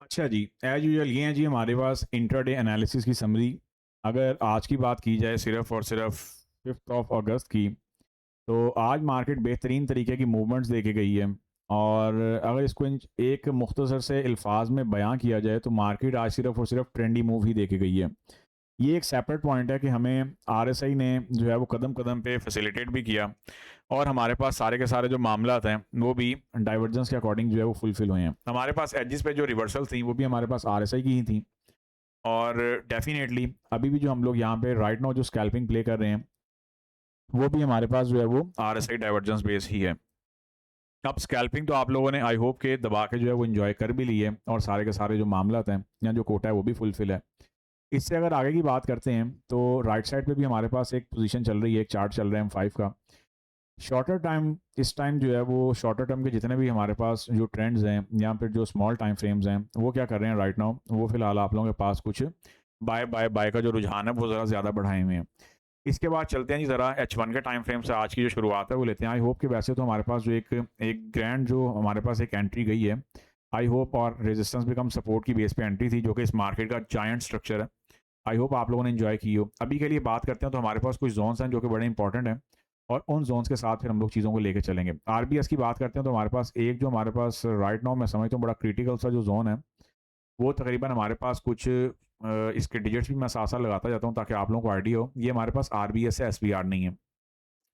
अच्छा जी, as usual ये हैं जी हमारे पास इंट्राडे एनालिसिस की समरी। अगर आज की बात की जाए सिर्फ़ और सिर्फ़ 5th ऑफ अगस्त की, तो आज मार्केट बेहतरीन तरीके की मूवमेंट्स देके गई है। और अगर इसको एक मुख्तसर से अल्फाज में बयां किया जाए तो मार्केट आज सिर्फ़ और सिर्फ़ ट्रेंडी मूव ही देके गई है। ये एक सेपरेट पॉइंट है कि हमें आरएसआई ने जो है वो कदम-कदम पे फैसिलिटेट भी किया और हमारे पास सारे के सारे जो मामलात हैं, वो भी डाइवर्जेंस के अकॉर्डिंग जो है वो फुलफ़िल हुए हैं। हमारे पास एजेस पे जो रिवर्सल थी, वो भी हमारे पास आरएसआई की ही थी। और डेफ़िनेटली अभी भी जो हम लोग यहाँ पे राइट नाउ जो स्कैल्पिंग प्ले कर रहे हैं, वो भी हमारे पास जो है वो आरएसआई डाइवर्जेंस बेस ही है। अब स्कैल्पिंग तो आप लोगों ने आई होप के दबा के जो है वो एन्जॉय कर भी ली है और सारे के सारे जो मामलात हैं या जो कोटा है वो भी फुलफ़िल है। इससे अगर आगे की बात करते हैं तो राइट साइड पे भी हमारे पास एक पोजीशन चल रही है, एक चार्ट चल रहा है M5 का। शॉर्टर टाइम इस टाइम जो है वो शॉर्टर टर्म के जितने भी हमारे पास जो ट्रेंड्स हैं या फिर जो स्मॉल टाइम फ्रेम्स हैं, वो क्या कर रहे हैं राइट नाउ, वो फिलहाल आप लोगों के पास कुछ बाय बाय बाय का जो रुझान है वो ज़रा ज़्यादा बढ़ाए हुए हैं। इसके बाद चलते हैं जी, ज़रा H1 के टाइम फ्रेम से आज की जो शुरुआत है वो लेते हैं। आई होप कि वैसे तो हमारे पास जो एक एक ग्रैंड जो हमारे पास एक एंट्री गई है, आई होप, और रेजिस्टेंस भी कम सपोर्ट की बेस पे एंट्री थी जो कि इस मार्केट का जायंट स्ट्रक्चर है। आई होप आप लोगों ने एंजॉय की हो। अभी के लिए बात करते हैं तो हमारे पास कुछ जोन्स हैं जो कि बड़े इंपॉर्टेंट हैं और उन जोन्स के साथ फिर हम लोग चीज़ों को लेके चलेंगे। आरबीएस की बात करते हैं तो हमारे पास एक जो हमारे पास राइट नाउ मैं समझता हूँ बड़ा क्रिटिकल सा जो जोन है, वो तकरीबन हमारे पास कुछ इसके डिजिट्स भी मैं साथ साथ लगाता जाता हूँ ताकि आप लोगों को आइडिया हो। ये हमारे पास आरबीएस है, एसबीआर नहीं है।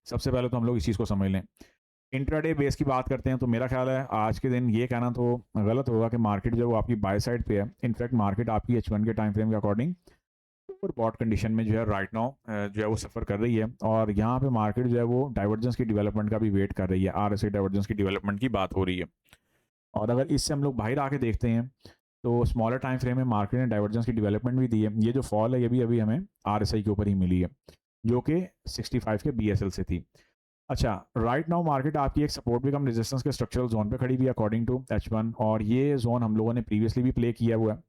सबसे पहले तो हम लोग इस चीज़ को समझ लें। इंट्राडे बेस की बात करते हैं तो मेरा ख्याल है आज के दिन ये कहना तो गलत होगा कि मार्केट जो है वो आपकी बाय साइड पे है। इनफैक्ट मार्केट आपकी H1 के टाइम फ्रेम के अकॉर्डिंग ऊपर बॉट कंडीशन में जो है राइट नाउ जो है वो सफ़र कर रही है और यहाँ पे मार्केट जो है वो डाइवर्जेंस की डेवलपमेंट का भी वेट कर रही है। आरएसआई डाइवर्जेंस की डेवलपमेंट की बात हो रही है। और अगर इससे हम लोग बाहर आके देखते हैं तो स्मॉलर टाइम फ्रेम में मार्केट ने डाइवर्जेंस की डेवलपमेंट भी दी है। ये जो फॉल है ये भी अभी हमें आरएसआई के ऊपर ही मिली है जो कि 65 के बीएसएल से थी। अच्छा, राइट नाउ मार्केट आपकी एक सपोर्ट भी कम रेजिस्टेंस के स्ट्रक्चरल जोन पे खड़ी हुई है अकॉर्डिंग टू H1, और ये जोन हम लोगों ने प्रीवियसली भी प्ले किया हुआ है।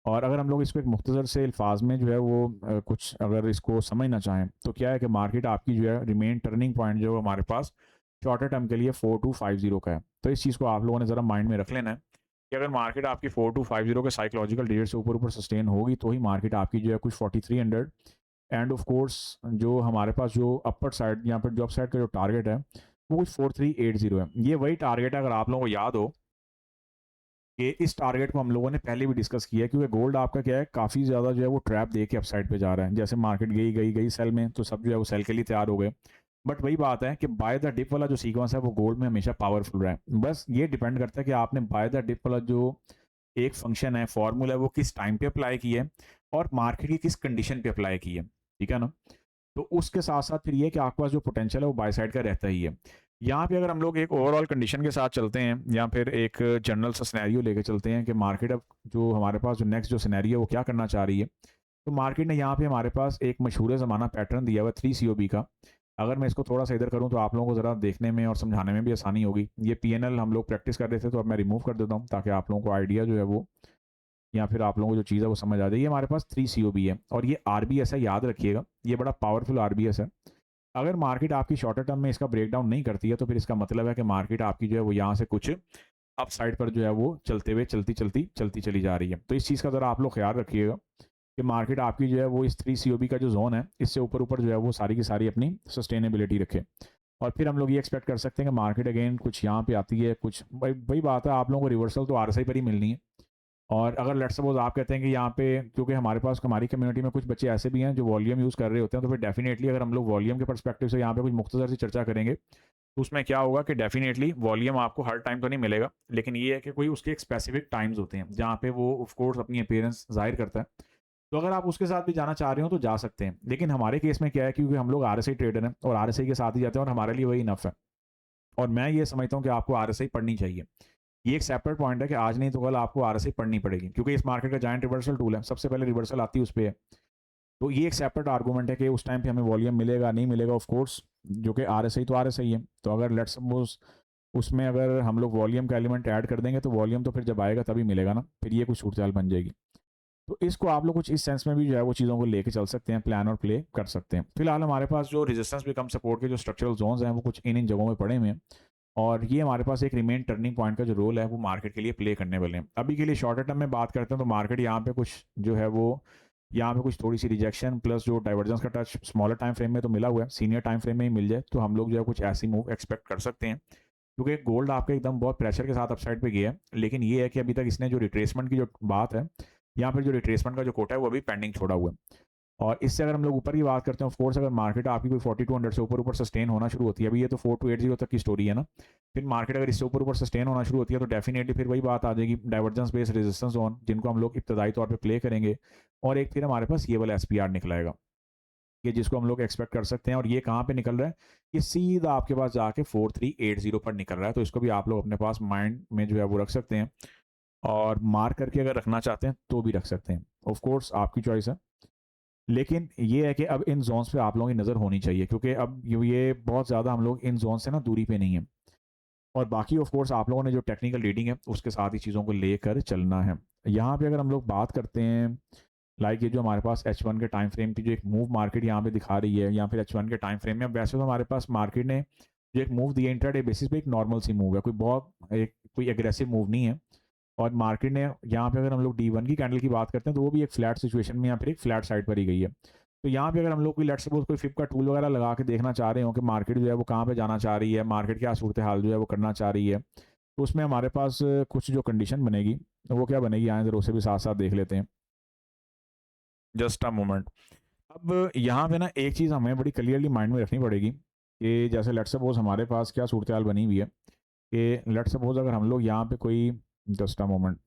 और अगर हम लोग इसको एक मुख्तसर से अल्फाज में जो है वो कुछ अगर इसको समझना चाहें तो क्या है कि मार्केट आपकी जो है रिमेन टर्निंग पॉइंट जो हमारे पास शॉर्टर टर्म के लिए 4250 का है। तो इस चीज़ को आप लोगों ने ज़रा माइंड में रख लेना है कि अगर मार्केट आपकी 4250 के साइकोलॉजिकल डिजिट से ऊपर ऊपर सस्टेन होगी तो ही मार्केट आपकी जो है कुछ 4300 एंड ऑफ कोर्स जो हमारे पास जो अपर साइड यहाँ पर जो अप साइड का जो टारगेट है वो कुछ 4380 है। ये वही टारगेट है, अगर आप लोगों को याद हो कि इस टारगेट को हम लोगों ने पहले भी डिस्कस किया है, क्योंकि गोल्ड आपका क्या है काफ़ी ज़्यादा जो है वो ट्रैप दे के अपसाइड पे जा रहा है। जैसे मार्केट गई गई गई सेल में तो सब जो है वो सेल के लिए तैयार हो गए। बट वही बात है कि बाय द डिप वाला जो सीक्वेंस है वो गोल्ड में हमेशा पावरफुल रहा है। बस ये डिपेंड करता है कि आपने बाय द डिप वाला जो एक फंक्शन है, फॉर्मूला है, वो किस टाइम पे अप्लाई की है और मार्केट की किस कंडीशन पे अप्लाई की है। ठीक है ना? तो उसके साथ साथ फिर ये कि आपके पास जो पोटेंशियल है वो बाय साइड का रहता ही है। यहाँ पे अगर हम लोग एक ओवरऑल कंडीशन के साथ चलते हैं या फिर एक जनरल सा सिनेरियो लेके चलते हैं कि मार्केट अब जो हमारे पास जो नेक्स्ट जो सिनेरियो है वो क्या करना चाह रही है, तो मार्केट ने यहाँ पे हमारे पास एक मशहूर ज़माना पैटर्न दिया हुआ है 3 COB का। अगर मैं इसको थोड़ा सा इधर करूँ तो आप लोगों को ज़रा देखने में और समझाने में भी आसानी होगी। ये PNL हम लोग प्रैक्टिस कर रहे थे तो अब मैं रिमूव कर देता हूँ ताकि आप लोगों को आइडिया जो है वो या फिर आप लोगों को जो चीज़ है वो समझ आ जाए। ये हमारे पास 3 COB है और ये RBS है, याद रखिएगा। ये बड़ा पावरफुल RBS है। अगर मार्केट आपकी शॉर्टर टर्म में इसका ब्रेकडाउन नहीं करती है तो फिर इसका मतलब है कि मार्केट आपकी जो है वो यहाँ से कुछ अप साइड पर जो है वो चलते हुए चलती चली जा रही है। तो इस चीज़ का ज़रा आप लोग ख्याल रखिएगा कि मार्केट आपकी जो है वो इस 3 COB का जो जोन है इससे ऊपर ऊपर जो है वो सारी की सारी अपनी सस्टेनेबिलिटी रखे। और फिर हम लोग ये एक्सपेक्ट कर सकते हैं कि मार्केट अगेन कुछ यहाँ पे आती है, कुछ वही बात है, आप लोगों को रिवर्सल तो RSI पर ही मिलनी है। और अगर लेट्स सपोज आप कहते हैं कि यहाँ पे क्योंकि हमारे पास हमारी कम्युनिटी में कुछ बच्चे ऐसे भी हैं जो वॉल्यूम यूज़ कर रहे होते हैं, तो फिर डेफिनेटली अगर हम लोग वॉल्यूम के पर्सपेक्टिव से यहाँ पे कुछ मुख्तसर सी चर्चा करेंगे तो उसमें क्या होगा कि डेफिनेटली वॉल्यूम आपको हर टाइम तो नहीं मिलेगा, लेकिन ये है कि कोई उसके एक स्पेसिफिक टाइम्स होते हैं जहाँ पे वो ऑफ कोर्स अपनी अपीयरेंस जाहिर करता है। तो अगर आप उसके साथ भी जाना चाह रहे हो तो जा सकते हैं, लेकिन हमारे केस में क्या है, क्योंकि हम लोग RSI ट्रेडर हैं और RSI के साथ ही जाते हैं और हमारे लिए वही इनफ है। और मैं ये समझता हूँ कि आपको RSI पढ़नी चाहिए। ये एक सेपरेट पॉइंट है कि आज नहीं तो कल आपको RSI पढ़नी पड़ेगी, क्योंकि इस मार्केट का जायंट रिवर्सल टूल है। सबसे पहले रिवर्सल आती है उस पे है। तो ये एक सेपरेट आर्गूमेंट है कि उस टाइम पे हमें वॉल्यूम मिलेगा नहीं मिलेगा, ऑफ कोर्स जो कि RSI तो RSI है। तो अगर लेट्स सपोज उसमें अगर हम लोग वॉल्यूम का एलिमेंट ऐड कर देंगे तो वॉल्यूम तो फिर जब आएगा तभी मिलेगा ना, फिर ये कुछ सूरत हाल बन जाएगी। तो इसको आप लोग कुछ इस सेंस में भी जो है वो चीज़ों को लेके चल सकते हैं, प्लान और प्ले कर सकते हैं। फिलहाल हमारे पास जो रेजिस्टेंस भी कम सपोर्ट के जो स्ट्रक्चरल जोन्स हैं वो कुछ इन जगहों में पड़े हुए हैं। और ये हमारे पास एक रिमेन टर्निंग पॉइंट का जो रोल है वो मार्केट के लिए प्ले करने वाले हैं। अभी के लिए शॉर्टर टर्म में बात करते हैं तो मार्केट यहाँ पे कुछ जो है वो यहाँ पे कुछ थोड़ी सी रिजेक्शन प्लस जो डाइवर्जेंस का टच स्मॉलर टाइम फ्रेम में तो मिला हुआ है, सीनियर टाइम फ्रेम में ही मिल जाए तो हम लोग जो है कुछ ऐसी मूव एक्सपेक्ट कर सकते हैं, क्योंकि गोल्ड आपका एकदम बहुत प्रेशर के साथ अपसाइड पे गया है। लेकिन ये है कि अभी तक इसने जो रिट्रेसमेंट की जो बात है, यहाँ पर जो रिट्रेसमेंट का जो कोटा है वो अभी पेंडिंग छोड़ा हुआ है। और इससे अगर हम लोग ऊपर की बात करते हैं, ऑफ कोर्स अगर मार्केट आपकी कोई 4200 से ऊपर ऊपर सस्टेन होना शुरू होती है, अभी ये तो 4280 तक की स्टोरी है ना, फिर मार्केट अगर इससे ऊपर ऊपर सस्टेन होना शुरू होती है तो डेफिनेटली फिर वही बात आ जाएगी, डाइवर्जेंस बेस्ड रेजिस्टेंस जोन जिनको हम लोग इब्तदाई तौर पे प्ले करेंगे। और एक फिर हमारे पास ये वाला एसपीआर निकलाएगा, ये जिसको हम लोग एक्सपेक्ट कर सकते हैं। और ये कहाँ पे निकल रहा है, ये सीधा आपके पास जाके 4380 पर निकल रहा है। तो इसको भी आप लोग अपने पास माइंड में जो है वो रख सकते हैं, और मार्क करके अगर रखना चाहते हैं तो भी रख सकते हैं, ऑफ कोर्स आपकी चॉइस है। लेकिन ये है कि अब इन जोन्स पे आप लोगों की नज़र होनी चाहिए, क्योंकि अब ये बहुत ज़्यादा हम लोग इन जोन से ना दूरी पे नहीं है। और बाकी ऑफ कोर्स आप लोगों ने जो टेक्निकल रीडिंग है उसके साथ ही चीज़ों को लेकर चलना है। यहाँ पे अगर हम लोग बात करते हैं, लाइक ये जो हमारे पास H1 के टाइम फ्रेम की जो एक मूव मार्केट यहाँ पे दिखा रही है, या फिर H1 के टाइम फ्रेम में, अब वैसे तो हमारे पास मार्केट ने जो एक मूव दिया इंट्राडे बेसिस पे एक नॉर्मल सी मूव है, कोई एग्रेसिव मूव नहीं है। और मार्केट ने यहाँ पे अगर हम लोग D1 की कैंडल की बात करते हैं तो वो भी एक फ्लैट सिचुएशन में या फिर एक फ्लैट साइड पर ही गई है। तो यहाँ पे अगर हम लोग कोई लेट्स सपोज कोई फिप का टूल वगैरह लगा के देखना चाह रहे हो कि मार्केट जो है वो कहाँ पे जाना चाह रही है, मार्केट क्या सूरत हाल जो है वो करना चाह रही है, तो उसमें हमारे पास कुछ जो कंडीशन बनेगी वो क्या बनेगी, आए जरा उसे भी साथ साथ देख लेते हैं। Just a moment. अब यहाँ पे ना एक चीज़ हमें बड़ी क्लियरली माइंड में रखनी पड़ेगी कि जैसे लेट्स सपोज हमारे पास क्या सूरत हाल बनी हुई है कि लेट्स सपोज अगर हम लोग यहाँ पे कोई, जस्ट अ मोमेंट,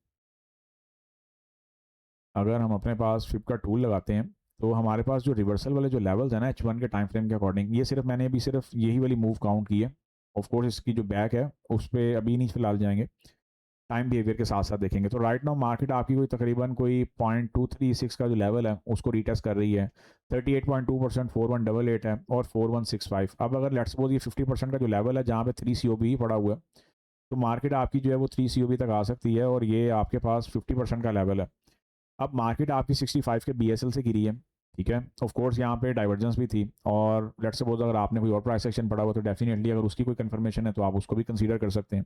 अगर हम अपने पास फिप का टूल लगाते हैं तो हमारे पास जो रिवर्सल वाले जो लेवल्स है ना H1 के टाइम फ्रेम के अकॉर्डिंग, ये सिर्फ मैंने अभी सिर्फ यही वाली मूव काउंट की है। ऑफ कोर्स इसकी जो बैक है उस पर अभी नहीं फिलहाल जाएंगे, टाइम बिहेवियर के साथ साथ देखेंगे। तो राइट नाउ मार्केट आपकी कोई तकरीबन कोई 0.236 का जो लेवल है उसको रीटेस्ट कर रही है, 38.2%, 4188 है और 4165। अब अगर लेट्स सपोज ये 50% का जो लेवल है जहाँ पे 3 COB ही पड़ा हुआ है, तो मार्केट आपकी जो है वो 3 COB तक आ सकती है, और ये आपके पास 50% का लेवल है। अब मार्केट आपकी 65 के BSL से गिरी है, ठीक है। ऑफ कोर्स यहाँ पे डाइवर्जेंस भी थी, और लेट्स सपोज अगर आपने कोई और प्राइस एक्शन पड़ा हुआ तो डेफिनेटली अगर उसकी कोई कंफर्मेशन है तो आप उसको भी कंसीडर कर सकते हैं।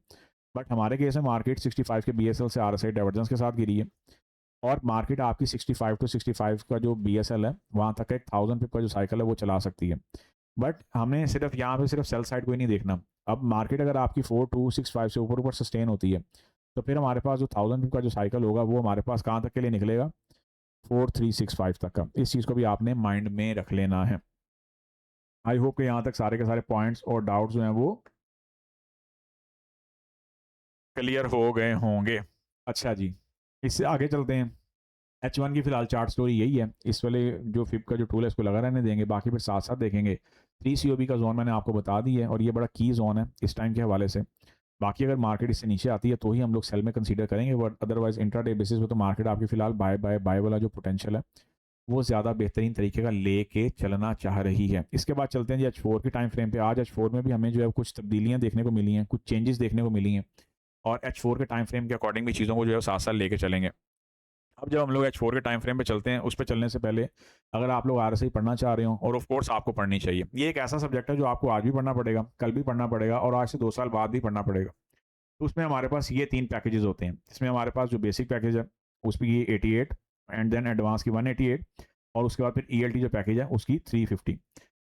बट हमारे केस में मार्केट 65 के BSL से RSI डाइवर्जेंस के साथ गिरी है, और मार्केट आपकी 65 टू 65 का जो BSL है वहाँ तक का एक 1000 पिप का जो साइकिल है वो चला सकती है। बट हमें सिर्फ यहाँ पे सिर्फ सेल साइड को ही नहीं देखना। अब मार्केट अगर आपकी 4265 से ऊपर ऊपर सस्टेन होती है तो फिर हमारे पास जो 1000 पिप का जो साइकिल होगा वो हमारे पास कहाँ तक के लिए निकलेगा, 4365 तक का। इस चीज़ को भी आपने माइंड में रख लेना है। आई होप कि यहाँ तक सारे के सारे पॉइंट्स और डाउट्स जो हैं वो क्लियर हो गए होंगे। अच्छा जी, इससे आगे चलते हैं। H1 की फिलहाल चार्ट स्टोरी यही है, इस वाले जो फिप का जो टूल है इसको लगा रहने देंगे, बाकी फिर साथ साथ देखेंगे। 3 COB का जोन मैंने आपको बता दी है और ये बड़ा की जोन है इस टाइम के हवाले से। बाकी अगर मार्केट इससे नीचे आती है तो ही हम लोग सेल में कंसीडर करेंगे, बट अदरवाइज इंट्राडे बेसिस पे तो मार्केट आपकी फिलहाल बाय बाय बाय वाला जो पोटेंशियल है वो ज़्यादा बेहतरीन तरीके का लेके चलना चाह रही है। इसके बाद चलते हैं जी H4 के टाइम फ्रेम पे। आज H4 में भी हमें जो है कुछ तब्दीलियाँ देखने को मिली हैं, कुछ चेंजेस देखने को मिली हैं, और H4 के टाइम फ्रेम के अकॉर्डिंग भी चीज़ों को जो है साथ साथ लेके चलेंगे। अब जब हम लोग H4 के टाइम फ्रेम पे चलते हैं, उस पे चलने से पहले अगर आप लोग RSI पढ़ना चाह रहे हो, और ऑफ कोर्स आपको पढ़नी चाहिए, ये एक ऐसा सब्जेक्ट है जो आपको आज भी पढ़ना पड़ेगा, कल भी पढ़ना पड़ेगा, और आज से 2 साल बाद भी पढ़ना पड़ेगा। तो उसमें हमारे पास ये 3 पैकेजेस होते हैं। इसमें हमारे पास जो बेसिक पैकेज है उस पर ये 88, एंड देन एडवांस की 188, और उसके बाद फिर ELT जो पैकेज है उसकी 350।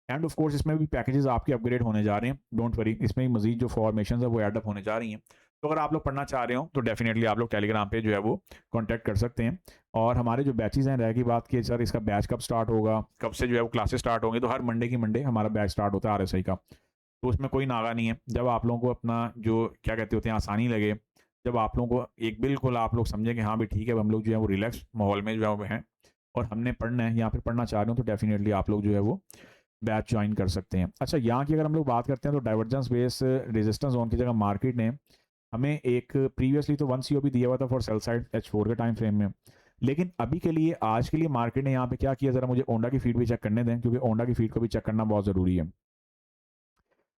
एंड ऑफ कोर्स इसमें भी पैकेजेस आपके अपग्रेड होने जा रहे हैं, डोंट वरी, इसमें भी मजीद जो फॉर्मेशन है वो एडअप होने जा रही हैं। तो अगर आप लोग पढ़ना चाह रहे हो तो डेफिनेटली आप लोग टेलीग्राम पे जो है वो कॉन्टैक्ट कर सकते हैं। और हमारे जो बैचेज हैं, रह की बात की सर इसका बैच कब स्टार्ट होगा, कब से जो है वो क्लासेस स्टार्ट होंगे, तो हर मंडे की मंडे हमारा बैच स्टार्ट होता है RSI का। तो उसमें कोई नागा नहीं है। जब आप लोगों को अपना जो क्या कहते होते हैं आसानी लगे, जब आप लोगों को एक बिल्कुल आप लोग समझें कि हाँ भी ठीक है, हम लोग जो है वो रिलैक्स माहौल में जो है वो हैं और हमने पढ़ना है या फिर पढ़ना चाह रहे हो, तो डेफिनेटली आप लोग जो है वो बैच ज्वाइन कर सकते हैं। अच्छा, यहाँ की अगर हम लोग बात करते हैं तो डाइवर्जेंस बेस रेजिस्टेंस जोन की जगह मार्केट ने हमें एक प्रीवियसली तो 1 COB दिया हुआ था फॉर सेल साइड H4 के टाइम फ्रेम में, लेकिन अभी के लिए आज के लिए मार्केट ने यहाँ पे क्या किया, जरा मुझे ओंडा की फीड भी चेक करने दें, क्योंकि ओंडा की फीड को भी चेक करना बहुत ज़रूरी है।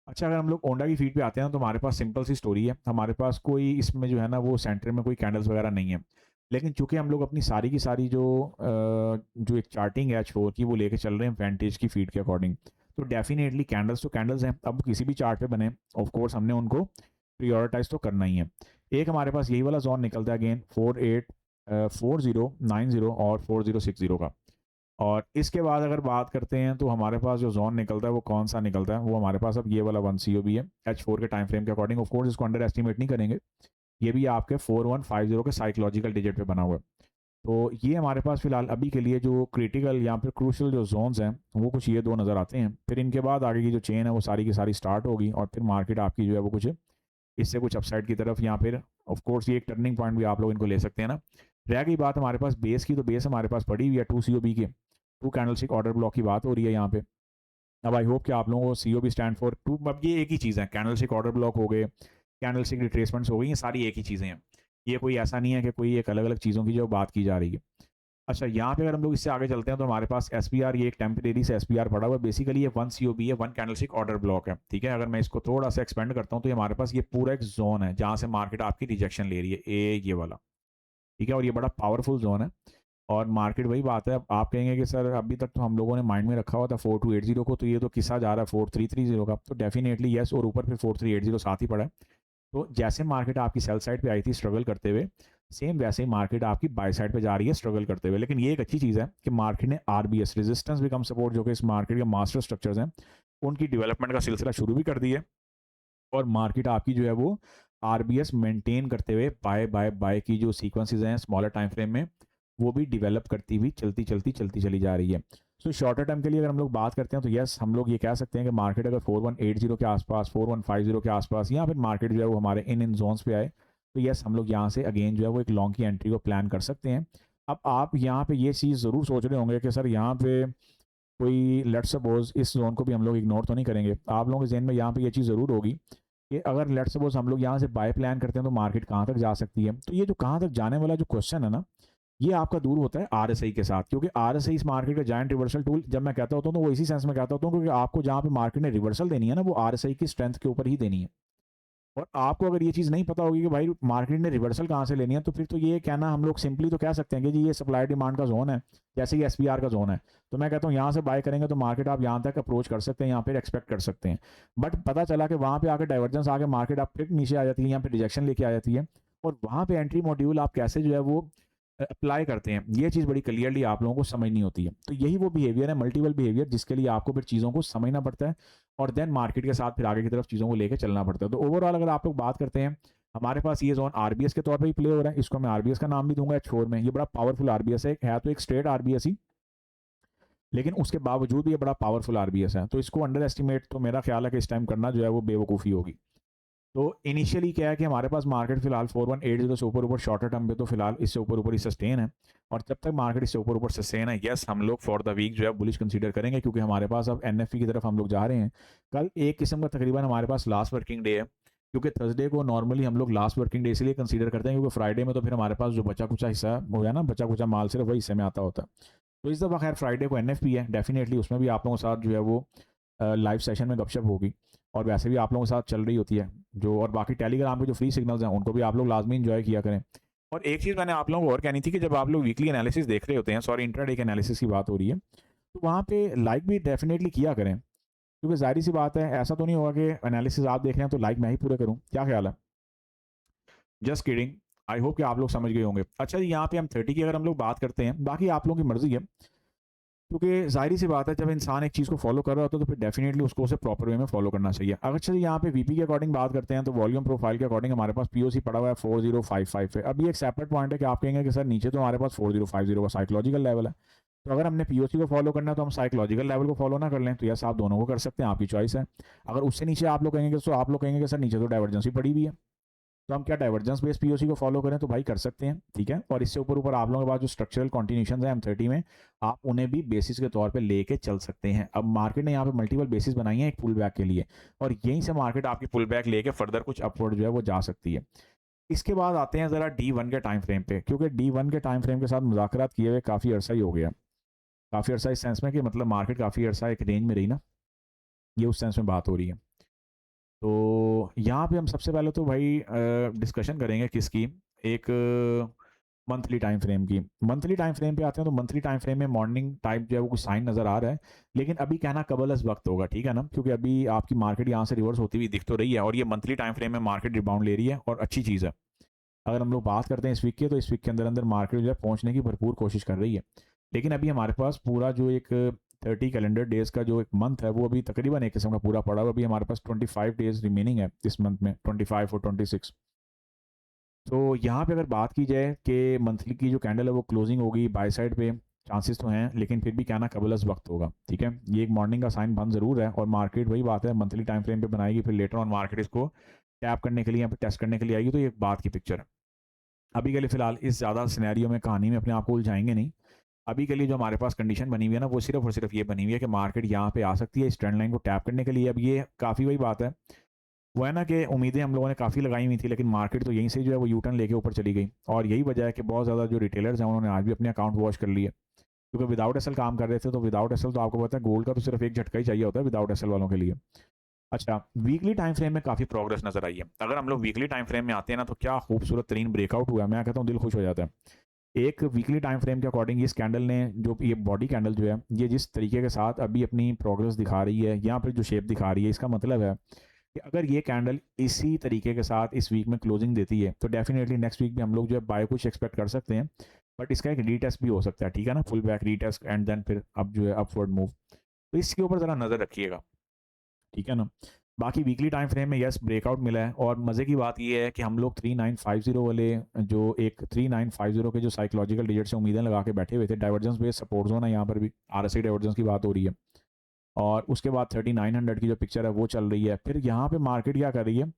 अच्छा, अगर हम लोग ओंडा की फीड पे आते हैं तो हमारे पास सिंपल सी स्टोरी है, हमारे पास कोई इसमें जो है ना वो सेंटर में कोई कैंडल्स वगैरह नहीं है। लेकिन चूंकि हम लोग अपनी सारी की सारी जो एक चार्टिंग है H4 की वो लेके चल रहे हैं वेंटेज की फीड के अकॉर्डिंग, तो डेफिनेटली कैंडल्स तो कैंडल्स हैं, अब किसी भी चार्ट पे बने ऑफ कोर्स हमने उनको प्रियोरिटाइज तो करना ही है। एक हमारे पास यही वाला जोन निकलता है अगेन 4090 और 4060 का। और इसके बाद अगर बात करते हैं तो हमारे पास जो जोन निकलता है वो कौन सा निकलता है, वो हमारे पास अब ये वाला 1 COB है H4 के टाइम फ्रेम के अकॉर्डिंग। ऑफ कोर्स इसको अंडर एस्टिमेट नहीं करेंगे, ये भी आपके 4150 के साइकोलॉजिकल डिजिट पे बना हुआ है। तो ये हमारे पास फिलहाल अभी के लिए जो क्रिटिकल या फिर क्रूशल जो जोन्स हैं वो कुछ ये दो नज़र आते हैं। फिर इनके बाद आगे की जो चेन है वो सारी की सारी स्टार्ट होगी और फिर मार्केट आपकी जो है वो कुछ इससे कुछ अपसाइड की तरफ, या फिर ऑफ कोर्स ये एक टर्निंग पॉइंट भी आप लोग इनको ले सकते हैं ना। रह गई बात हमारे पास बेस की, तो बेस हमारे पास पड़ी हुई है 2 COB के, 2 कैंडलस्टिक ऑर्डर ब्लॉक की बात हो रही है यहाँ पे। अब आई होप कि आप लोगों को COB स्टैंड फॉर 2, अब ये एक ही चीज़ है, कैंडलस्टिक ऑर्डर ब्लॉक हो गए, कैंडलस्टिक रिट्रेसमेंट्स हो गई, ये सारी एक ही चीज़ें हैं। ये कोई ऐसा नहीं है कि कोई एक अलग अलग चीज़ों की जो बात की जा रही है। अच्छा, यहाँ पे अगर हम लोग इससे आगे चलते हैं तो हमारे पास SPR, ये एक टेम्परेरी से SPR पड़ा हुआ है। बेसिकली ये 1 COB है, 1 कैंडलस्टिक ऑर्डर ब्लॉक है, ठीक है। अगर मैं इसको थोड़ा सा एक्सपेंड करता हूँ तो ये हमारे पास ये पूरा एक जोन है जहाँ से मार्केट आपकी रिजेक्शन ले रही है, ये वाला, ठीक है। और ये बड़ा पावरफुल जोन है और मार्केट वही बात है। अब आप कहेंगे कि सर अभी तक तो हम लोगों ने माइंड में रखा हुआ था 4280 को, तो ये तो किस्सा जा रहा है 4330 का, तो डेफिनेटली यस, और ऊपर फिर 4380 साथ ही पड़ा है। तो जैसे मार्केट आपकी सेल साइड पे आई थी स्ट्रगल करते हुए, सेम वैसे ही मार्केट आपकी बाय साइड पे जा रही है स्ट्रगल करते हुए। लेकिन ये एक अच्छी चीज़ है कि मार्केट ने RBS रेजिस्टेंस बिकम सपोर्ट, जो कि इस मार्केट के मास्टर स्ट्रक्चर्स हैं, उनकी डेवलपमेंट का सिलसिला शुरू भी कर दी है। और मार्केट आपकी जो है वो RBS मेंटेन करते हुए बाय बाय बाय की जो सीक्वेंसेज हैं स्मॉलर टाइम फ्रेम में, वो भी डेवलप करती हुई चलती चली जा रही है। सो शॉर्टर टर्म के लिए अगर हम लोग बात करते हैं तो यस, हम लोग ये कह सकते हैं कि मार्केट अगर 4180 के आसपास, 4150 के आसपास, या फिर मार्केट जो है वो हमारे इन जोन्स पे आए, तो यस हम लोग यहाँ से अगेन जो है वो एक लॉन्ग की एंट्री को प्लान कर सकते हैं। अब आप यहाँ पे ये चीज़ ज़रूर सोच रहे होंगे कि सर यहाँ पे कोई लेट्स सपोज इस जोन को भी हम लोग इग्नोर तो नहीं करेंगे। आप लोगों के जहन में यहाँ पे ये चीज़ ज़रूर होगी कि अगर लेट्स सपोज हम लोग यहाँ से बाय प्लान करते हैं तो मार्केट कहाँ तक जा सकती है। तो ये जो कहाँ तक जाने वाला जो क्वेश्चन है ना, ये आपका दूर होता है RSI के साथ, क्योंकि RSI इस मार्केट का जायंट रिवर्सल टूल जब मैं कहता होता हूँ तो वो इसी सेंस में कहता होता हूँ क्योंकि आपको जहाँ पे मार्केट ने रिवर्सल देनी है ना, वो RSI की स्ट्रेंथ के ऊपर ही देनी है। और आपको अगर ये चीज़ नहीं पता होगी कि भाई मार्केट ने रिवर्सल कहाँ से लेनी है, तो फिर तो ये कहना हम लोग सिंपली तो कह सकते हैं कि जी ये सप्लाई डिमांड का जोन है, जैसे ये SPR का जोन है। तो मैं कहता हूँ यहाँ से बाय करेंगे तो मार्केट आप यहाँ तक अप्रोच कर सकते हैं, यहाँ पे एक्सपेक्ट कर सकते हैं। बट पता चला कि वहाँ पे आकर डाइवर्जेंस आके मार्केट आप फिर नीचे आ जाती है, यहाँ पे रिजेक्शन लेके आ जाती है, और वहाँ पे एंट्री मॉड्यूल आप कैसे जो है वो अप्लाई करते हैं, ये चीज़ बड़ी क्लियरली आप लोगों को समझनी होती है। तो यही वो बिहेवियर है, मल्टीपल बिहेवियर, जिसके लिए आपको फिर चीज़ों को समझना पड़ता है और देन मार्केट के साथ फिर आगे की तरफ चीज़ों को लेकर चलना पड़ता है। तो ओवरऑल अगर आप लोग बात करते हैं, हमारे पास ये जोन RBS के तौर पे ही प्ले हो रहा है, इसको मैं RBS का नाम भी दूंगा H4 में। ये बड़ा पावरफुल RBS है तो एक स्ट्रेट RBS ही, लेकिन उसके बावजूद ये बड़ा पावरफुल RBS है। तो इसको अंडर एस्टिमेट तो मेरा ख्याल है कि इस टाइम करना जो है वो बेवकूफ़ी होगी। तो इनिशियली क्या है कि हमारे पास मार्केट फिलहाल 4180 से ऊपर शॉर्टर टर्म पे तो फिलहाल इससे ऊपर ही सस्टेन है। और जब तक मार्केट इससे ऊपर सस्टेन है, यस हम लोग फॉर द वीक जो है बुलिश कंसीडर करेंगे, क्योंकि हमारे पास अब NFP की तरफ हम लोग जा रहे हैं। कल एक किस्म का तकरीबन हमारे पास लास्ट वर्किंग डे है, क्योंकि थर्सडे को नॉर्मली हम लोग लास्ट वर्किंग डे इसलिए कंसीडर करते हैं क्योंकि फ्राइडे में तो फिर हमारे पास जो बचा कुचा हिस्सा हो गया ना, बचा कुचा माल सिर्फ वही हिस्से में आता होता है। तो इस दफ़ा खैर फ्राइडे को NFP है, डेफिनेटली उसमें भी आप लोगों के साथ जो है वो लाइव सेशन में गपशप होगी, और वैसे भी आप लोगों के साथ चल रही होती है जो, और बाकी टेलीग्राम पे जो फ्री सिग्नल्स हैं उनको भी आप लोग लाजमी इन्जॉय किया करें। और एक चीज़ मैंने आप लोगों को और कहनी थी कि जब आप लोग वीकली एनालिसिस देख रहे होते हैं, सॉरी इंट्राडे के एनालिसिस की बात हो रही है, तो वहाँ पे लाइक भी डेफिनेटली किया करें, क्योंकि जाहिर सी बात है ऐसा तो नहीं होगा कि एनालिसिस आप देख रहे हैं तो लाइक मैं ही पूरे करूँ, क्या ख्याल है? जस्ट किडिंग, आई होप कि आप लोग समझ गए होंगे। अच्छा जी, यहाँ पे हम 30 की अगर हम लोग बात करते हैं, बाकी आप लोगों की मर्जी है, क्योंकि जाहिर सी बात है जब इंसान एक चीज़ को फॉलो कर रहा होता है तो फिर डेफिनेटली उसको उसे प्रॉपर वे में फॉलो करना चाहिए। अगर चलिए यहाँ पे VP के अकॉर्डिंग बात करते हैं तो वॉल्यूम प्रोफाइल के अकॉर्डिंग हमारे पास POC पड़ा हुआ है 4055 पे। अभी एक सेपरेट पॉइंट है कि आप कहेंगे कि सर नीचे तो हमारे पास 4050 का साइकोलॉजिकल लेवल है, तो अगर हमने POC को फॉलो करना है तो हम साइकोलॉजिकल लेवल को फॉलो ना कर लें, तो यस आप दोनों को कर सकते हैं, आपकी चॉइस है। अगर उससे नीचे आप लोग कहेंगे तो आप लोग कहेंगे कि सर नीचे तो डाइवर्जेंस ही पड़ी हुई है, तो हम क्या डाइवर्जेंस बेस्ड POC को फॉलो करें, तो भाई कर सकते हैं, ठीक है। और इससे ऊपर आप लोगों के पास जो स्ट्रक्चरल कॉन्टिन्यूशन है M30 में, आप उन्हें भी बेसिस के तौर पे लेके चल सकते हैं। अब मार्केट ने यहाँ पे मल्टीपल बेसिस बनाई है एक पुल बैक के लिए, और यहीं से मार्केट आपकी पुल बैक लेके फर्दर कुछ अपवर्ड जो है वो जा सकती है। इसके बाद आते हैं ज़रा D1 के टाइम फ्रेम पे, क्योंकि D1 के टाइम फ्रेम के साथ मुज़ाकरात किए हुए काफ़ी अर्सा ही हो गया, काफ़ी अर्सा इस सेंस में कि मतलब मार्केट काफ़ी अर्सा एक रेंज में रही ना, ये उस सेंस में बात हो रही है। तो यहाँ पे हम सबसे पहले तो भाई डिस्कशन करेंगे किसकी, एक मंथली टाइम फ्रेम की। मंथली टाइम फ्रेम पे आते हैं तो मंथली टाइम फ्रेम में मॉर्निंग टाइप जो है वो कुछ साइन नज़र आ रहा है, लेकिन अभी कहना कबलस वक्त होगा, ठीक है ना, क्योंकि अभी आपकी मार्केट यहाँ से रिवर्स होती हुई दिख तो रही है और ये मंथली टाइम फ्रेम में मार्केट रिबाउंड ले रही है और अच्छी चीज़ है। अगर हम लोग बात करते हैं इस वीक की, तो इस वीक के अंदर अंदर मार्केट जो है पहुंचने की भरपूर कोशिश कर रही है, लेकिन अभी हमारे पास पूरा जो एक 30 कैलेंडर डेज का जो एक मंथ है वो अभी तकरीबन एक किस्म का पूरा पड़ा हुआ। अभी हमारे पास 25 डेज रिमेनिंग है इस मंथ में, 25 और 26। तो यहाँ पे अगर बात की जाए कि मंथली की जो कैंडल है वो क्लोजिंग होगी बाय साइड पे, चांसेस तो हैं, लेकिन फिर भी कहना कबलस वक्त होगा, ठीक है। ये एक मॉर्निंग का साइन बन ज़रूर है और मार्केट वही बात है मंथली टाइम फ्रेम पे बनाएगी, फिर लेटर ऑन मार्केट इसको टैप करने के लिए या फिर टेस्ट करने के लिए आएगी, तो ये एक बात की पिक्चर है। अभी के लिए फिलहाल इस ज़्यादा सिनेरियो में कहानी में अपने आप को उलझाएंगे नहीं। अभी के लिए जो हमारे पास कंडीशन बनी हुई है ना, वो सिर्फ और सिर्फ ये बनी हुई है कि मार्केट यहाँ पे आ सकती है इस ट्रेंड लाइन को टैप करने के लिए। अब ये काफ़ी वही बात है, वो है ना कि उम्मीदें हम लोगों ने काफ़ी लगाई हुई थी, लेकिन मार्केट तो यहीं से जो है वो यू टर्न लेके ऊपर चली गई, और यही वजह है कि बहुत ज़्यादा जो रिटेलर्स हैं उन्होंने आज भी अपने अकाउंट वॉश कर लिए, क्योंकि विदाउट एसल काम कर रहे थे। तो विदाउट एसल तो आपको पता है गोल्ड का तो सिर्फ एक झटका ही चाहिए होता है विदाउट एसल वालों के लिए। अच्छा, वीकली टाइम फ्रेम में काफ़ी प्रोग्रेस नजर आई है। अगर हम लोग वीकली टाइम फ्रेम में आते हैं ना, तो क्या खूबसूरत तरीन ब्रेकआउट हुआ है, मैं कहता हूँ दिल खुश हो जाता है। एक वीकली टाइम फ्रेम के अकॉर्डिंग इस कैंडल ने, जो ये बॉडी कैंडल जो है, ये जिस तरीके के साथ अभी अपनी प्रोग्रेस दिखा रही है, यहाँ पर जो शेप दिखा रही है, इसका मतलब है कि अगर ये कैंडल इसी तरीके के साथ इस वीक में क्लोजिंग देती है, तो डेफिनेटली नेक्स्ट वीक भी हम लोग जो है बाय कुछ एक्सपेक्ट कर सकते हैं। बट इसका एक रीटेस्ट भी हो सकता है, ठीक है ना, full back retest and then फिर अब जो है अपवर्ड मूव। तो इसके ऊपर ज़रा नज़र रखिएगा, ठीक है ना। बाकी वीकली टाइम फ्रेम में यस ब्रेकआउट मिला है, और मज़े की बात यह है कि हम लोग 3950 वाले, जो एक 3950 के जो साइकोलॉजिकल डिजिट से उम्मीदें लगा के बैठे हुए थे, डाइवर्जेंस बेस्ड सपोर्ट जोन है, यहाँ पर भी आरएसआई डाइवर्जेंस की बात हो रही है, और उसके बाद 3900 की जो पिक्चर है वो चल रही है। फिर यहाँ पे मार्केट क्या कर रही है,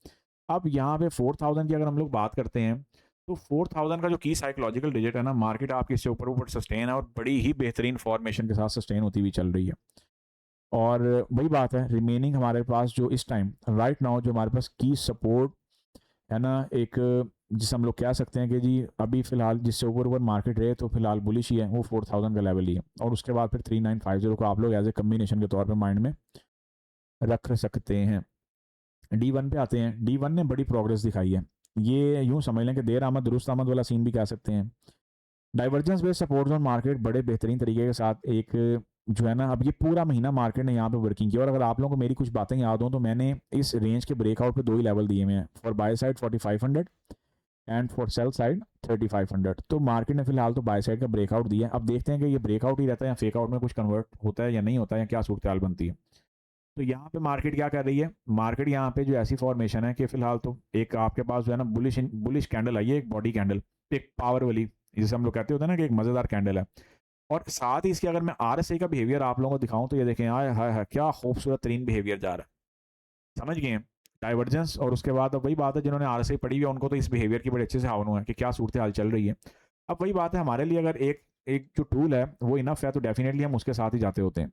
अब यहाँ पे 4000 की अगर हम लोग बात करते हैं, तो 4000 का जो की साइकोलॉजिकल डिजिट है ना, मार्केट आपकी इससे ऊपर ऊपर सस्टेन है और बड़ी ही बेहतरीन फॉर्मेशन के साथ सस्टेन होती हुई चल रही है। और वही बात है, रिमेनिंग हमारे पास जो इस टाइम राइट नाउ जो हमारे पास की सपोर्ट है ना, एक जिसे हम लोग कह सकते हैं कि जी अभी फिलहाल जिससे ऊपर ऊपर मार्केट रहे तो फिलहाल बुलिश ही है, वो 4000 का लेवल ही है, और उसके बाद फिर 3950 को आप लोग एज ए कम्बिनेशन के तौर पर माइंड में रख सकते हैं। D1 पे आते हैं। D1 ने बड़ी प्रोग्रेस दिखाई है, ये यूं समझ लें कि देर आमद दुरुस्त आमद वाला सीन भी कह सकते हैं। Divergence based support zone market बड़े बेहतरीन तरीके के साथ एक जो है ना, अब ये पूरा महीना मार्केट ने यहाँ पे वर्किंग की, और अगर आप लोगों को मेरी कुछ बातें याद हों तो मैंने इस रेंज के ब्रेकआउट पे दो ही लेवल दिए हुए हैं, for by side 4500 and for sell side 3500। तो मार्केट ने फिलहाल तो बाय साइड का ब्रेकआउट दिया है, अब देखते हैं कि ये ब्रेकआउट ही रहता है या फेक आउट में कुछ कन्वर्ट होता है या नहीं होता है, या क्या सूरत हाल बनती है। तो यहाँ पे मार्केट क्या कर रही है, मार्केट यहाँ पे जो ऐसी फॉर्मेशन है कि फिलहाल तो एक आपके पास जो है ना बुलिश कैंडल आई है, एक बॉडी कैंडल, एक पावर वाली, जिसे हम लोग कहते होते हैं ना कि एक मज़ेदार कैंडल है, और साथ ही इसके अगर मैं आरएसआई का बिहेवियर आप लोगों को दिखाऊं तो ये देखें, आय हाय हाय क्या खूबसूरत तरीन बिहेवियर जा रहा है, समझ गए डाइवर्जेंस। और उसके बाद अब वही बात है, जिन्होंने आरएसआई पढ़ी हुई है उनको तो इस बिहेवियर की बड़े अच्छे से हावन हुआ है कि क्या सूरत हाल चल रही है। अब वही बात है, हमारे लिए अगर एक एक जो टूल है वो इनफ है, तो डेफिनेटली हम उसके साथ ही जाते होते हैं।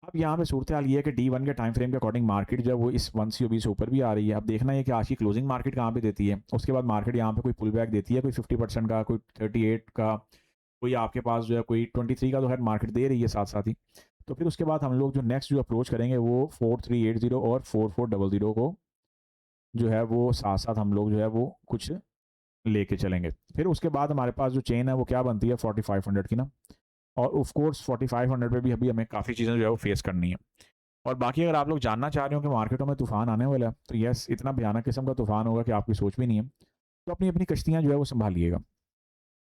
अब यहाँ पे सूरत हाल ये है कि D1 के टाइम फ्रेम के अकॉर्डिंग मार्केट जो है वो इस 1COB से ऊपर भी आ रही है। अब देखना है कि आज की क्लोजिंग मार्केट कहाँ पे देती है, उसके बाद मार्केट यहाँ पे कोई पुल बैक देती है, कोई 50% का, कोई 38 का, कोई आपके पास जो है कोई 23 का, तो खैर मार्केट दे रही है साथ साथ ही। तो फिर उसके बाद हम लोग जो नेक्स्ट जो अप्रोच करेंगे वो 4380 और 4400 को जो है वो साथ साथ हम लोग जो है वो कुछ लेके चलेंगे। फिर उसके बाद हमारे पास जो चेन है वो क्या बनती है 4500 की ना, और ऑफ कोर्स 4500 पे भी अभी हमें काफ़ी चीज़ें जो है वो फेस करनी है। और बाकी अगर आप लोग जानना चाह रहे हो कि मार्केटों में तूफान आने वाला है, तो यस इतना भयानक किस्म का तूफान होगा कि आपकी सोच भी नहीं है, तो अपनी अपनी कश्तियाँ जो है वो संभालिएगा।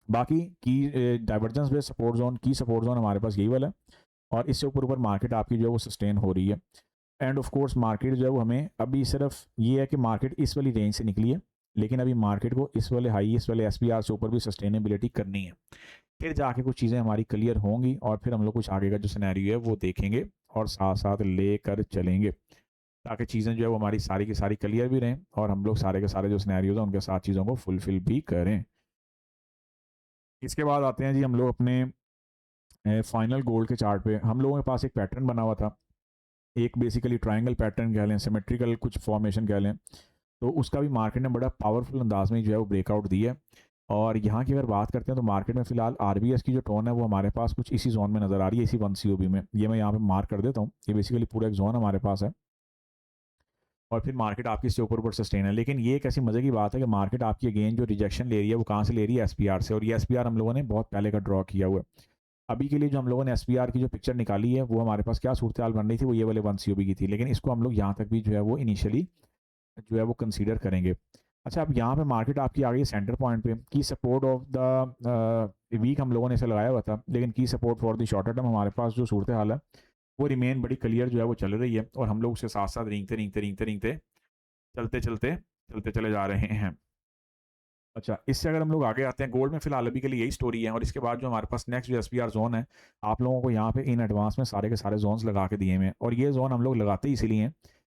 बाकी की डाइवर्जेंस बेस्ड सपोर्ट जोन, की सपोर्ट जोन हमारे पास यही वाला है, और इससे ऊपर ऊपर मार्केट आपकी जो है वो सस्टेन हो रही है। एंड ऑफ कोर्स मार्केट जो है वो हमें अभी सिर्फ ये है कि मार्केट इस वाली रेंज से निकली है, लेकिन अभी मार्केट को इस वाले हाई, इस वाले SPR से ऊपर भी सस्टेनेबिलिटी करनी है, फिर जाके कुछ चीज़ें हमारी क्लियर होंगी, और फिर हम लोग कुछ आगे का जो सिनेरियो है वो देखेंगे और साथ साथ लेकर चलेंगे, ताकि चीज़ें जो है वो हमारी सारी की सारी क्लियर भी रहें, और हम लोग सारे के सारे जो सिनेरियोज हैं उनके साथ चीज़ों को फुलफिल भी करें। इसके बाद आते हैं जी हम लोग अपने फाइनल गोल्ड के चार्ट पे। हम लोगों के पास एक पैटर्न बना हुआ था, एक बेसिकली ट्राइंगल पैटर्न कह लें, सिमेट्रिकल कुछ फॉर्मेशन कह लें, तो उसका भी मार्केट ने बड़ा पावरफुल अंदाज में जो है वो ब्रेकआउट दी है। और यहाँ की अगर बात करते हैं तो मार्केट में फिलहाल RBS की जो टोन है वो हमारे पास कुछ इसी जोन में नज़र आ रही है, इसी 1COB में। ये मैं यहाँ पे मार्क कर देता हूँ, ये बेसिकली पूरा एक जोन हमारे पास है, और फिर मार्केट आपकी इससे ऊपर ऊपर सस्टेन है। लेकिन ये एक ऐसी मज़े की बात है कि मार्केट आपकी अगेन जो रिजेक्शन ले रही है वो कहाँ से ले रही है, एसपीआर से, और ये एसपीआर हम लोगों ने बहुत पहले का ड्रॉ किया हुआ है। अभी के लिए जो हम लोगों ने एसपीआर की जो पिक्चर निकाली है वो हमारे पास क्या सूरत हाल बन रही थी, वो ये वाले 1 सीओबी की थी, लेकिन इसको हम लोग यहाँ तक भी जो है वो इनिशियली जो है वो कंसीडर करेंगे। अच्छा, अब यहाँ पे मार्केट आपकी आ गई है सेंटर पॉइंट पे, की सपोर्ट ऑफ द वीक हम लोगों ने इसे लगाया हुआ था, लेकिन की support for the shorter term हमारे पास जो सूरत हाल है वो रिमेन बड़ी क्लियर जो है वो चल रही है, और हम लोग उसके साथ साथ रेंगते रेंगते रेंगते रेंगते चलते चलते चलते चले जा रहे हैं। अच्छा, इससे अगर हम लोग आगे आते हैं, गोल्ड में फिलहाल अभी के लिए यही स्टोरी है, और इसके बाद जो हमारे पास नेक्स्ट जो एसपीआर जोन है, आप लोगों को यहाँ पे इन एडवांस में सारे के सारे जोन्स लगा के दिए हुए हैं, और ये जोन हम लोग लगाते ही इसीलिए हैं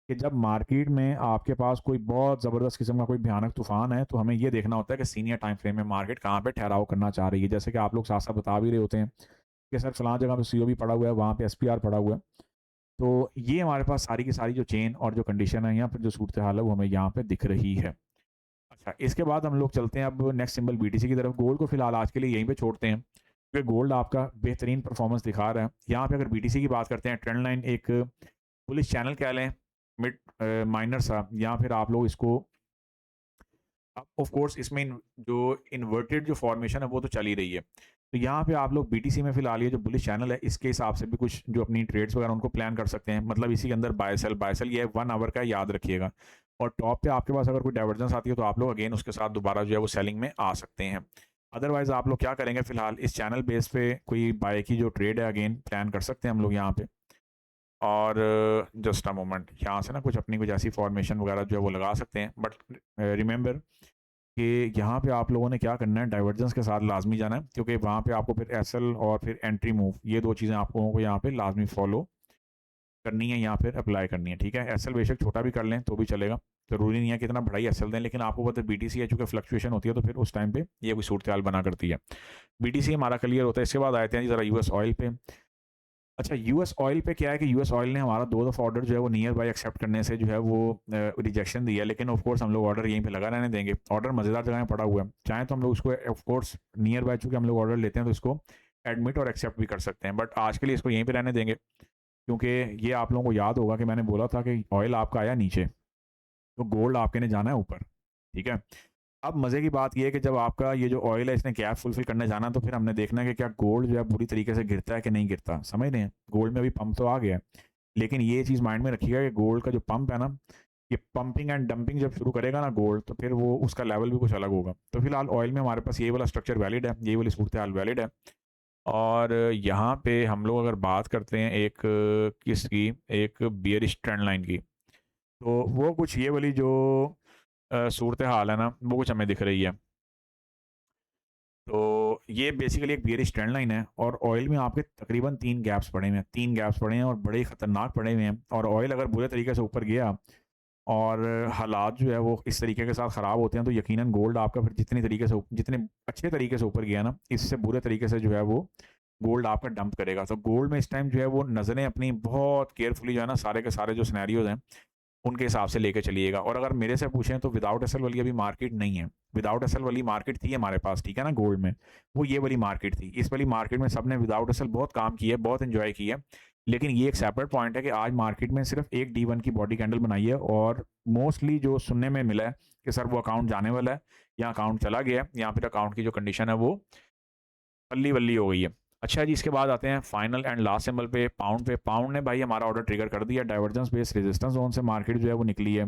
कि जब मार्केट में आपके पास कोई बहुत ज़बरदस्त किस्म का कोई भयानक तूफान है, तो हमें ये देखना होता है कि सीनियर टाइम फ्रेम में मार्केट कहाँ पे ठहराव करना चाह रही है। जैसे कि आप लोग साथ साथ बता भी रहे होते हैं कि सर फलां जगह पे सीओबी पड़ा हुआ है, वहाँ पे एसपीआर पड़ा हुआ है। तो ये हमारे पास सारी की सारी जो चेन और जो कंडीशन है यहाँ पर जो सूरत हाल है वो हमें यहाँ पे दिख रही है। अच्छा, इसके बाद हम लोग चलते हैं अब नेक्स्ट सिंबल बीटीसी की तरफ। गोल्ड को फिलहाल आज के लिए यहीं पे छोड़ते हैं, क्योंकि गोल्ड आपका बेहतरीन परफॉर्मेंस दिखा रहा है। यहाँ पे अगर बीटीसी की बात करते हैं, ट्रेंड लाइन एक पुलिस चैनल कह लें, मिड माइनर सा, या फिर आप लोग इसको ऑफ कोर्स इसमें जो इन्वर्टेड जो फॉर्मेशन है वो तो चल ही रही है। तो यहाँ पे आप लोग बीटीसी में फिलहाल ये जो बुलिश चैनल है इसके हिसाब से भी कुछ जो अपनी ट्रेड्स वगैरह उनको प्लान कर सकते हैं। मतलब इसी के अंदर बाय सेल ये 1 आवर का याद रखिएगा, और टॉप पे आपके पास अगर कोई डाइवर्जेंस आती है तो आप लोग अगेन उसके साथ दोबारा जो है वो सेलिंग में आ सकते हैं। अदरवाइज आप लोग क्या करेंगे, फिलहाल इस चैनल बेस पे कोई बाय की जो ट्रेड है अगेन प्लान कर सकते हैं हम लोग यहाँ पे। और जस्ट अ मोमेंट, यहाँ से ना कुछ अपनी कुछ ऐसी फॉर्मेशन वगैरह जो है वो लगा सकते हैं, बट रिमेंबर कि यहाँ पे आप लोगों ने क्या करना है, डाइवर्जेंस के साथ लाजमी जाना है, क्योंकि वहाँ पे आपको फिर एसएल और फिर एंट्री मूव, ये 2 चीज़ें आप लोगों को यहाँ पे लाजमी फॉलो करनी है, यहाँ फिर अप्लाई करनी है। ठीक है, एसएल बेशक छोटा भी कर लें तो भी चलेगा, ज़रूरी नहीं है कि इतना बड़ा ही एसएल दें, लेकिन आपको पता है बीटीसी है चूँकि फ्लक्चुएशन होती है तो फिर उस टाइम पे ये कोई सूरत हाल बना करती है। बीटीसी हमारा क्लियर होता है। इसके बाद आते हैं जी ज़रा यूएस ऑयल पे। अच्छा, यूएस ऑयल पे क्या है कि यूएस ऑयल ने हमारा 2 दफ़ा ऑर्डर जो है वो नियर बाय एक्सेप्ट करने से जो है वो रिजेक्शन दिया है, लेकिन ऑफ कोर्स हम लोग ऑर्डर यहीं पे लगा रहने देंगे। ऑर्डर मज़ेदार जगह में पड़ा हुआ है, चाहे तो हम लोग उसको ऑफ कोर्स नियर बाय चूँकि हम लोग ऑर्डर लेते हैं तो इसको एडमिट और एक्सेप्ट भी कर सकते हैं, बट आज के लिए इसको यहीं पे रहने देंगे, क्योंकि ये आप लोगों को याद होगा कि मैंने बोला था कि ऑयल आपका आया नीचे तो गोल्ड आपके ने जाना है ऊपर। ठीक है, अब मज़े की बात ये है कि जब आपका ये जो ऑयल है इसने गैप फुलफिल करने जाना, तो फिर हमने देखना है कि क्या गोल्ड जो है पूरी तरीके से गिरता है कि नहीं गिरता। समझ रहे हैं, गोल्ड में अभी पंप तो आ गया है, लेकिन ये चीज़ माइंड में रखिएगा कि गोल्ड का जो पंप है ना, ये पंपिंग एंड डंपिंग जब शुरू करेगा ना गोल्ड, तो फिर वो उसका लेवल भी कुछ अलग होगा। तो फिलहाल ऑयल में हमारे पास ये वाला स्ट्रक्चर वैलिड है, ये वाली सूरत हाल वैलिड है। और यहाँ पे हम लोग अगर बात करते हैं एक किसकी, एक बियरिश ट्रेंड लाइन की, तो वो कुछ ये वाली जो सूरत हाल है ना वो कुछ हमें दिख रही है। तो ये बेसिकली एक बियरिश ट्रेंड लाइन है, और ऑयल में आपके तकरीबन 3 गैप्स पड़े हुए हैं, 3 गैप्स पड़े हैं और बड़े ख़तरनाक पड़े हुए हैं। और ऑयल अगर बुरे तरीके से ऊपर गया और हालात जो है वो इस तरीके के साथ ख़राब होते हैं, तो यकीनन गोल्ड आपका फिर जितने अच्छे तरीके से ऊपर गया ना, इससे बुरे तरीके से जो है वो गोल्ड आपका डंप करेगा। तो गोल्ड में इस टाइम जो है वो नज़रें अपनी बहुत केयरफुली जो है ना सारे के सारे जो सिनेरियोज हैं उनके हिसाब से लेके चलिएगा। और अगर मेरे से पूछें तो विदाउट एसएल वाली अभी मार्केट नहीं है। विदाउट एसएल वाली मार्केट थी हमारे पास, ठीक है ना, गोल्ड में वो ये वाली मार्केट थी। इस वाली मार्केट में सबने विदाउट एसएल बहुत काम किया है, बहुत एंजॉय किया है, लेकिन ये एक सेपरेट पॉइंट है कि आज मार्केट में सिर्फ एक D1 की बॉडी कैंडल बनाई है, और मोस्टली जो सुनने में मिला है कि सर वो अकाउंट जाने वाला है या अकाउंट चला गया है, या फिर अकाउंट की जो कंडीशन है वो अल्ली वल्ली हो गई है। अच्छा जी, इसके बाद आते हैं फाइनल एंड लास्ट सिंबल पे, पाउंड पे। पाउंड ने भाई हमारा ऑर्डर ट्रिगर कर दिया, डाइवर्जेंस बेस्ड रेजिस्टेंस जोन से मार्केट जो है वो निकली है,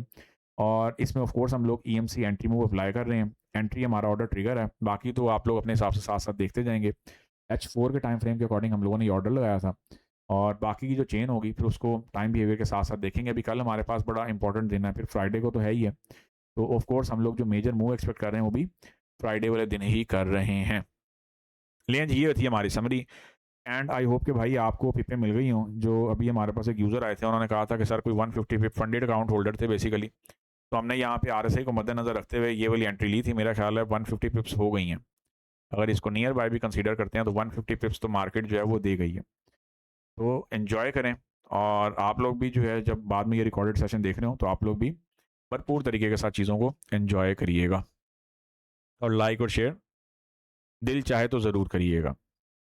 और इसमें ऑफ कोर्स हम लोग EMC एंट्री मूव अप्लाई कर रहे हैं। एंट्री हमारा ऑर्डर ट्रिगर है, बाकी तो आप लोग अपने हिसाब से साथ साथ देखते जाएंगे। H4 के टाइम फ्रेम के अकॉर्डिंग हम लोगों ने ये ऑर्डर लगाया था, और बाकी की जो चेन होगी फिर उसको टाइम बिहेवियर के साथ साथ देखेंगे। अभी कल हमारे पास बड़ा इंपॉर्टेंट दिन है, फिर फ्राइडे को तो है ही है, तो ऑफ कोर्स हम लोग जो मेजर मूव एक्सपेक्ट कर रहे हैं वो भी फ्राइडे वाले दिन ही कर रहे हैं। लेकिन ये थी हमारी समरी, एंड आई होप कि भाई आपको पिपें मिल गई हों। जो अभी हमारे पास एक यूज़र आए थे, उन्होंने कहा था कि सर कोई 150 पिप फंडेड अकाउंट होल्डर थे बेसिकली, तो हमने यहाँ पे RSI को मद्देनज़र रखते हुए ये वाली एंट्री ली थी। मेरा ख्याल है 150 पिप्स हो गई हैं, अगर इसको नियर बाय भी कंसीडर करते हैं तो 150 पिप्स तो मार्केट जो है वो दे गई है। तो एन्जॉय करें, और आप लोग भी जो है जब बाद में ये रिकॉर्डेड सेशन देख रहे हो तो आप लोग भी भरपूर तरीके के साथ चीज़ों को एन्जॉय करिएगा, और लाइक और शेयर दिल चाहे तो ज़रूर करिएगा।